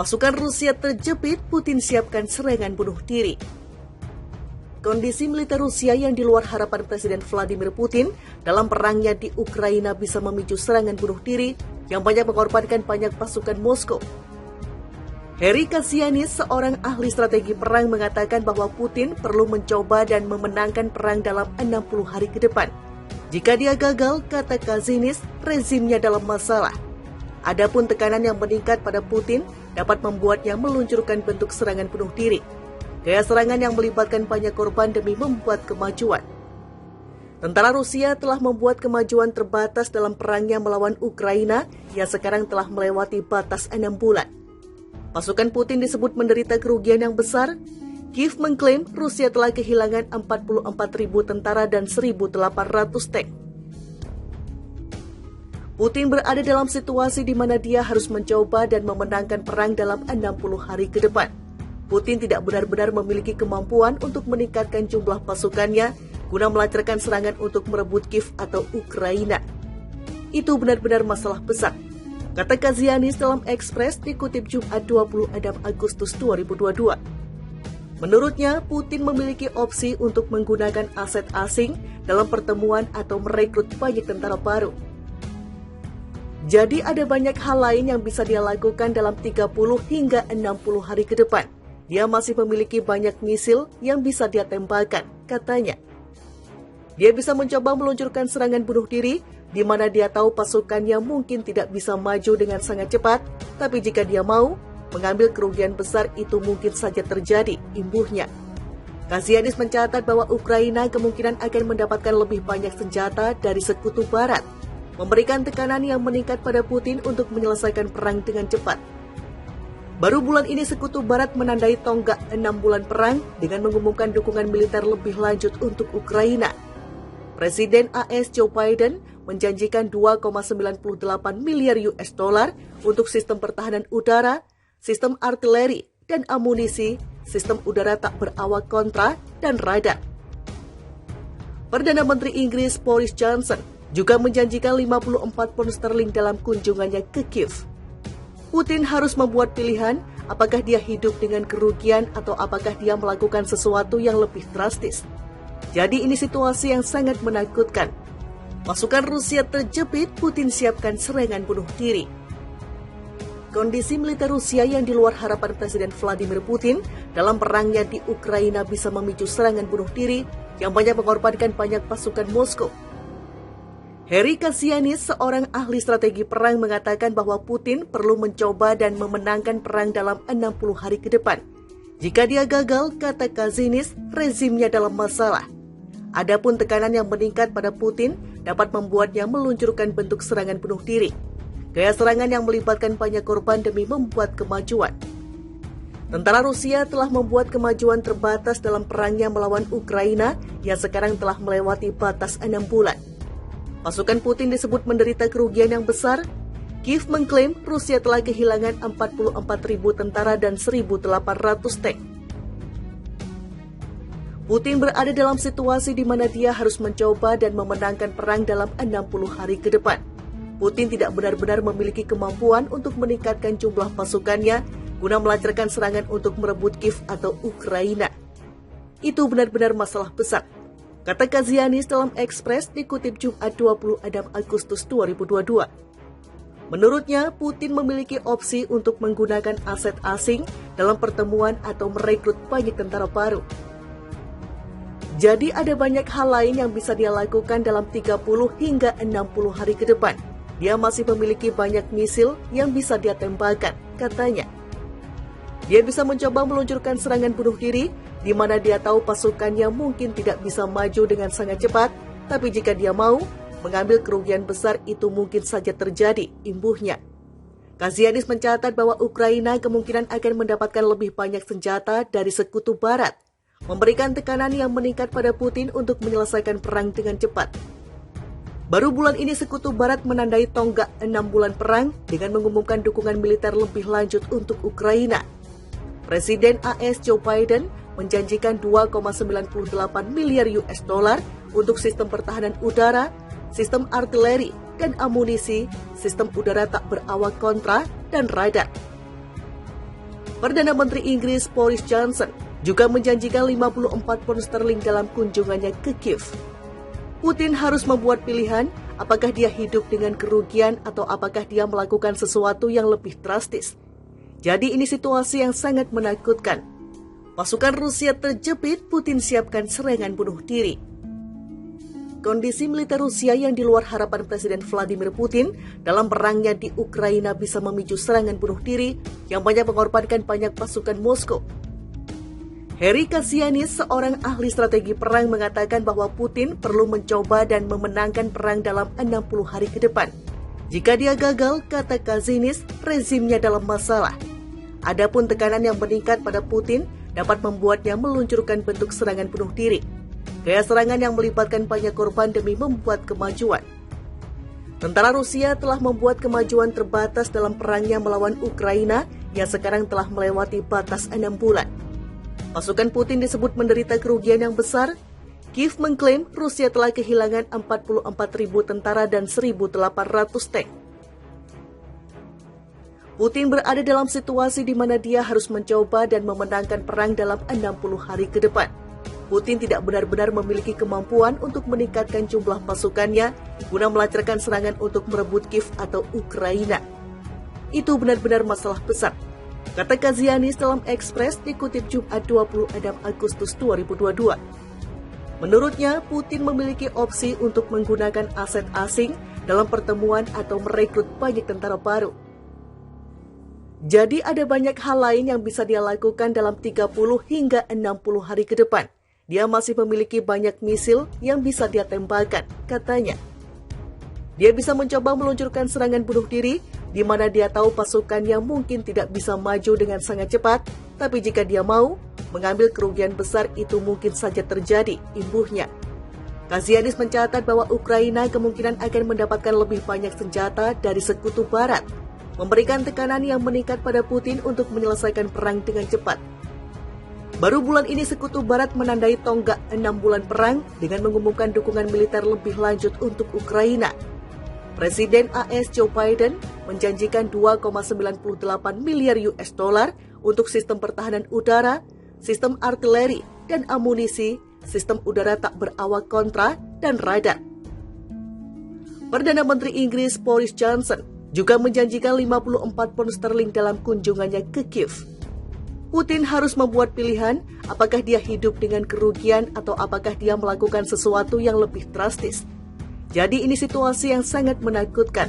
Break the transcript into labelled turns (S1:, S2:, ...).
S1: Pasukan Rusia terjepit, Putin siapkan serangan bunuh diri. Kondisi militer Rusia yang di luar harapan Presiden Vladimir Putin dalam perangnya di Ukraina bisa memicu serangan bunuh diri yang banyak mengorbankan banyak pasukan Moskow. Harry Kassianis, seorang ahli strategi perang, mengatakan bahwa Putin perlu mencoba dan memenangkan perang dalam 60 hari ke depan. Jika dia gagal, kata Kassianis, rezimnya dalam masalah. Adapun tekanan yang meningkat pada Putin dapat membuatnya meluncurkan bentuk serangan bunuh diri. Gaya serangan yang melibatkan banyak korban demi membuat kemajuan. Tentara Rusia telah membuat kemajuan terbatas dalam perangnya melawan Ukraina yang sekarang telah melewati batas 6 bulan. Pasukan Putin disebut menderita kerugian yang besar. Kiev mengklaim Rusia telah kehilangan 44.000 tentara dan 1.800 tank. Putin berada dalam situasi di mana dia harus mencoba dan memenangkan perang dalam 60 hari ke depan. Putin tidak benar-benar memiliki kemampuan untuk meningkatkan jumlah pasukannya guna melancarkan serangan untuk merebut Kiev atau Ukraina. Itu benar-benar masalah besar, kata Kassianis dalam Express dikutip Jumat 26 Agustus 2022. Menurutnya, Putin memiliki opsi untuk menggunakan aset asing dalam pertemuan atau merekrut banyak tentara baru. Jadi ada banyak hal lain yang bisa dia lakukan dalam 30 hingga 60 hari ke depan. Dia masih memiliki banyak misil yang bisa dia tembakan, katanya. Dia bisa mencoba meluncurkan serangan bunuh diri, di mana dia tahu pasukannya mungkin tidak bisa maju dengan sangat cepat, tapi jika dia mau, mengambil kerugian besar itu mungkin saja terjadi, imbuhnya. Kassianis mencatat bahwa Ukraina kemungkinan akan mendapatkan lebih banyak senjata dari sekutu barat, memberikan tekanan yang meningkat pada Putin untuk menyelesaikan perang dengan cepat. Baru bulan ini sekutu barat menandai tonggak 6 bulan perang dengan mengumumkan dukungan militer lebih lanjut untuk Ukraina. Presiden AS Joe Biden menjanjikan 2,98 miliar US dollar untuk sistem pertahanan udara, sistem artileri dan amunisi, sistem udara tak berawak kontra, dan radar. Perdana Menteri Inggris Boris Johnson juga menjanjikan 54 pound sterling dalam kunjungannya ke Kiev. Putin harus membuat pilihan apakah dia hidup dengan kerugian atau apakah dia melakukan sesuatu yang lebih drastis. Jadi ini situasi yang sangat menakutkan. Pasukan Rusia terjepit, Putin siapkan serangan bunuh diri. Kondisi militer Rusia yang di luar harapan Presiden Vladimir Putin dalam perangnya di Ukraina bisa memicu serangan bunuh diri yang banyak mengorbankan banyak pasukan Moskow. Harry Kassianis, seorang ahli strategi perang, mengatakan bahwa Putin perlu mencoba dan memenangkan perang dalam 60 hari ke depan. Jika dia gagal, kata Kassianis, rezimnya dalam masalah. Adapun tekanan yang meningkat pada Putin dapat membuatnya meluncurkan bentuk serangan bunuh diri. Gaya serangan yang melibatkan banyak korban demi membuat kemajuan. Tentara Rusia telah membuat kemajuan terbatas dalam perangnya melawan Ukraina yang sekarang telah melewati batas 6 bulan. Pasukan Putin disebut menderita kerugian yang besar. Kiev mengklaim Rusia telah kehilangan 44.000 tentara dan 1.800 tank. Putin berada dalam situasi di mana dia harus mencoba dan memenangkan perang dalam 60 hari ke depan. Putin tidak benar-benar memiliki kemampuan untuk meningkatkan jumlah pasukannya guna melancarkan serangan untuk merebut Kiev atau Ukraina. Itu benar-benar masalah besar, kata Kassianis dalam Express dikutip Jumat 26 Agustus 2022. Menurutnya, Putin memiliki opsi untuk menggunakan aset asing dalam pertemuan atau merekrut banyak tentara baru. Jadi ada banyak hal lain yang bisa dia lakukan dalam 30 hingga 60 hari ke depan. Dia masih memiliki banyak misil yang bisa dia tembakan, katanya. Dia bisa mencoba meluncurkan serangan bunuh diri, di mana dia tahu pasukannya mungkin tidak bisa maju dengan sangat cepat, tapi jika dia mau, mengambil kerugian besar itu mungkin saja terjadi, imbuhnya. Kassianis mencatat bahwa Ukraina kemungkinan akan mendapatkan lebih banyak senjata dari sekutu barat, memberikan tekanan yang meningkat pada Putin untuk menyelesaikan perang dengan cepat. Baru bulan ini sekutu barat menandai tonggak 6 bulan perang dengan mengumumkan dukungan militer lebih lanjut untuk Ukraina. Presiden AS Joe Biden menjanjikan 2,98 miliar US dollar untuk sistem pertahanan udara, sistem artileri dan amunisi, sistem udara tak berawak kontra, dan radar. Perdana Menteri Inggris Boris Johnson juga menjanjikan 54 pound sterling dalam kunjungannya ke Kiev. Putin harus membuat pilihan apakah dia hidup dengan kerugian atau apakah dia melakukan sesuatu yang lebih drastis. Jadi ini situasi yang sangat menakutkan. Pasukan Rusia terjepit, Putin siapkan serangan bunuh diri. Kondisi militer Rusia yang di luar harapan Presiden Vladimir Putin dalam perangnya di Ukraina bisa memicu serangan bunuh diri yang banyak mengorbankan banyak pasukan Moskow. Harry Kassianis, seorang ahli strategi perang, mengatakan bahwa Putin perlu mencoba dan memenangkan perang dalam 60 hari ke depan. Jika dia gagal, kata Kassianis, rezimnya dalam masalah. Adapun tekanan yang meningkat pada Putin dapat membuatnya meluncurkan bentuk serangan bunuh diri. Gaya serangan yang melibatkan banyak korban demi membuat kemajuan. Tentara Rusia telah membuat kemajuan terbatas dalam perangnya melawan Ukraina yang sekarang telah melewati batas 6 bulan. Pasukan Putin disebut menderita kerugian yang besar. Kiev mengklaim Rusia telah kehilangan 44.000 tentara dan 1.800 tank. Putin berada dalam situasi di mana dia harus mencoba dan memenangkan perang dalam 60 hari ke depan. Putin tidak benar-benar memiliki kemampuan untuk meningkatkan jumlah pasukannya guna melancarkan serangan untuk merebut Kiev atau Ukraina. Itu benar-benar masalah besar, kata Kassianis dalam Express dikutip Jumat 26 Agustus 2022. Menurutnya, Putin memiliki opsi untuk menggunakan aset asing dalam pertemuan atau merekrut banyak tentara baru. Jadi ada banyak hal lain yang bisa dia lakukan dalam 30 hingga 60 hari ke depan. Dia masih memiliki banyak misil yang bisa dia tembakan, katanya. Dia bisa mencoba meluncurkan serangan bunuh diri, di mana dia tahu pasukannya mungkin tidak bisa maju dengan sangat cepat, tapi jika dia mau, mengambil kerugian besar itu mungkin saja terjadi, imbuhnya. Kassianis mencatat bahwa Ukraina kemungkinan akan mendapatkan lebih banyak senjata dari sekutu barat, memberikan tekanan yang meningkat pada Putin untuk menyelesaikan perang dengan cepat. Baru bulan ini sekutu barat menandai tonggak 6 bulan perang dengan mengumumkan dukungan militer lebih lanjut untuk Ukraina. Presiden AS Joe Biden menjanjikan 2,98 miliar US dollar untuk sistem pertahanan udara, sistem artileri dan amunisi, sistem udara tak berawak kontra, dan radar. Perdana Menteri Inggris Boris Johnson juga menjanjikan 54 pound sterling dalam kunjungannya ke Kiev. Putin harus membuat pilihan apakah dia hidup dengan kerugian atau apakah dia melakukan sesuatu yang lebih drastis. Jadi ini situasi yang sangat menakutkan.